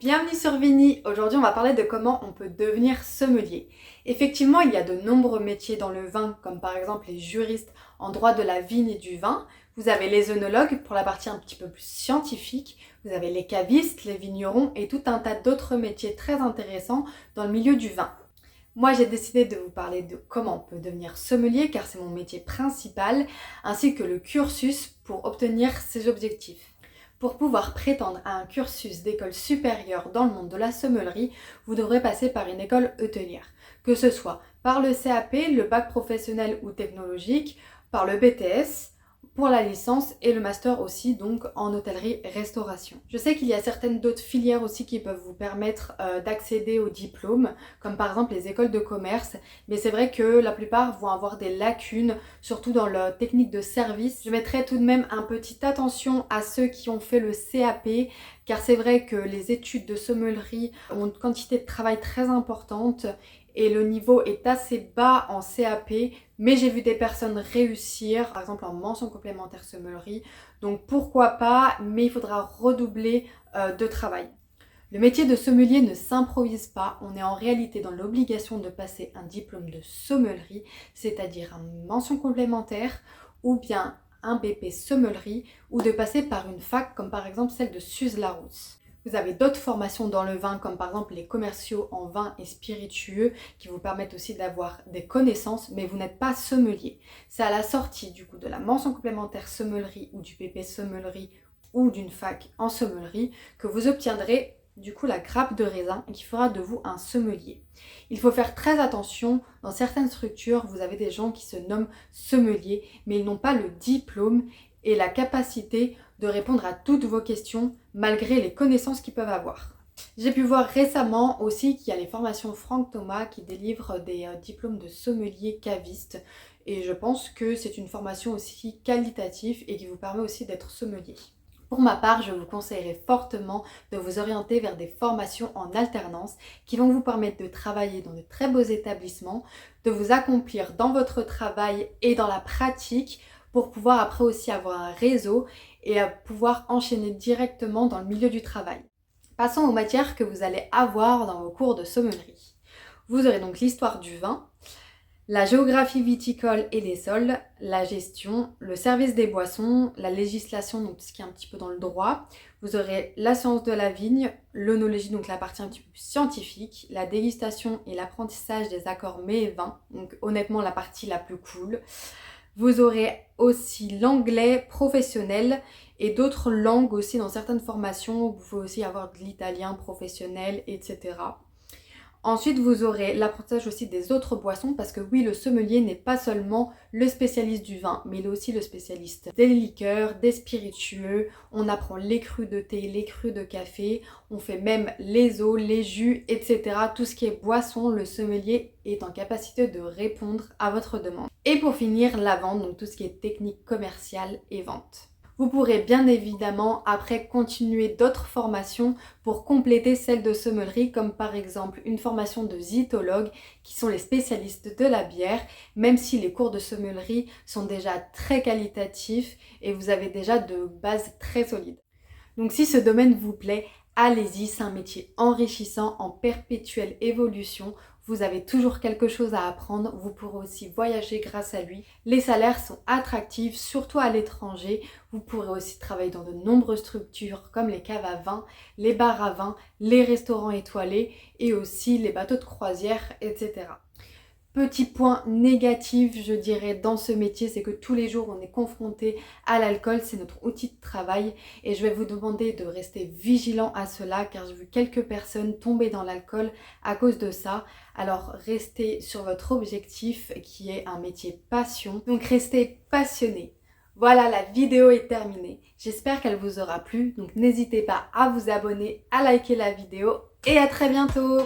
Bienvenue sur Vini. Aujourd'hui on va parler de comment on peut devenir sommelier. Effectivement il y a de nombreux métiers dans le vin, comme par exemple les juristes en droit de la vigne et du vin. Vous avez les œnologues pour la partie un petit peu plus scientifique. Vous avez les cavistes, les vignerons et tout un tas d'autres métiers très intéressants dans le milieu du vin. Moi j'ai décidé de vous parler de comment on peut devenir sommelier car c'est mon métier principal, ainsi que le cursus pour obtenir ces objectifs. Pour pouvoir prétendre à un cursus d'école supérieure dans le monde de la sommellerie, vous devrez passer par une école hôtelière, que ce soit par le CAP, le bac professionnel ou technologique, par le BTS, pour la licence et le master aussi, donc en hôtellerie-restauration. Je sais qu'il y a certaines d'autres filières aussi qui peuvent vous permettre d'accéder au diplôme, comme par exemple les écoles de commerce, mais c'est vrai que la plupart vont avoir des lacunes, surtout dans la technique de service. Je mettrai tout de même un petit attention à ceux qui ont fait le CAP, car c'est vrai que les études de sommellerie ont une quantité de travail très importante et le niveau est assez bas en CAP, mais j'ai vu des personnes réussir, par exemple en mention complémentaire sommellerie, donc pourquoi pas, mais il faudra redoubler de travail. Le métier de sommelier ne s'improvise pas, on est en réalité dans l'obligation de passer un diplôme de sommellerie, c'est-à-dire une mention complémentaire ou bien un BP sommellerie, ou de passer par une fac comme par exemple celle de Suze-Larousse. Vous avez d'autres formations dans le vin, comme par exemple les commerciaux en vin et spiritueux, qui vous permettent aussi d'avoir des connaissances, mais vous n'êtes pas sommelier. C'est à la sortie du coup de la mention complémentaire sommellerie ou du PP sommellerie ou d'une fac en sommellerie que vous obtiendrez du coup la grappe de raisin et qui fera de vous un sommelier. Il faut faire très attention, dans certaines structures, vous avez des gens qui se nomment sommeliers, mais ils n'ont pas le diplôme et la capacité de répondre à toutes vos questions malgré les connaissances qu'ils peuvent avoir. J'ai pu voir récemment aussi qu'il y a les formations Franck Thomas qui délivrent des diplômes de sommelier caviste et je pense que c'est une formation aussi qualitative et qui vous permet aussi d'être sommelier. Pour ma part, je vous conseillerais fortement de vous orienter vers des formations en alternance qui vont vous permettre de travailler dans de très beaux établissements, de vous accomplir dans votre travail et dans la pratique pour pouvoir après aussi avoir un réseau et pouvoir enchaîner directement dans le milieu du travail. Passons aux matières que vous allez avoir dans vos cours de sommellerie. Vous aurez donc l'histoire du vin, la géographie viticole et des sols, la gestion, le service des boissons, la législation, donc tout ce qui est un petit peu dans le droit. Vous aurez la science de la vigne, l'œnologie, donc la partie un petit peu plus scientifique, la dégustation et l'apprentissage des accords mets et vins, donc honnêtement la partie la plus cool. Vous aurez aussi l'anglais professionnel et d'autres langues aussi dans certaines formations. Vous pouvez aussi avoir de l'italien professionnel, etc. Ensuite, vous aurez l'apprentissage aussi des autres boissons parce que oui, le sommelier n'est pas seulement le spécialiste du vin, mais il est aussi le spécialiste des liqueurs, des spiritueux. On apprend les crus de thé, les crus de café, on fait même les eaux, les jus, etc. Tout ce qui est boisson, le sommelier est en capacité de répondre à votre demande. Et pour finir, la vente, donc tout ce qui est technique commerciale et vente. Vous pourrez bien évidemment après continuer d'autres formations pour compléter celle de sommellerie, comme par exemple une formation de zytologue qui sont les spécialistes de la bière, même si les cours de sommellerie sont déjà très qualitatifs et vous avez déjà de bases très solides. Donc si ce domaine vous plaît, allez-y, c'est un métier enrichissant, en perpétuelle évolution. Vous avez toujours quelque chose à apprendre, vous pourrez aussi voyager grâce à lui. Les salaires sont attractifs, surtout à l'étranger. Vous pourrez aussi travailler dans de nombreuses structures comme les caves à vin, les bars à vin, les restaurants étoilés et aussi les bateaux de croisière, etc. Petit point négatif, je dirais, dans ce métier, c'est que tous les jours, on est confronté à l'alcool. C'est notre outil de travail et je vais vous demander de rester vigilant à cela car j'ai vu quelques personnes tomber dans l'alcool à cause de ça. Alors, restez sur votre objectif qui est un métier passion. Donc, restez passionné. Voilà, la vidéo est terminée. J'espère qu'elle vous aura plu. Donc, n'hésitez pas à vous abonner, à liker la vidéo et à très bientôt!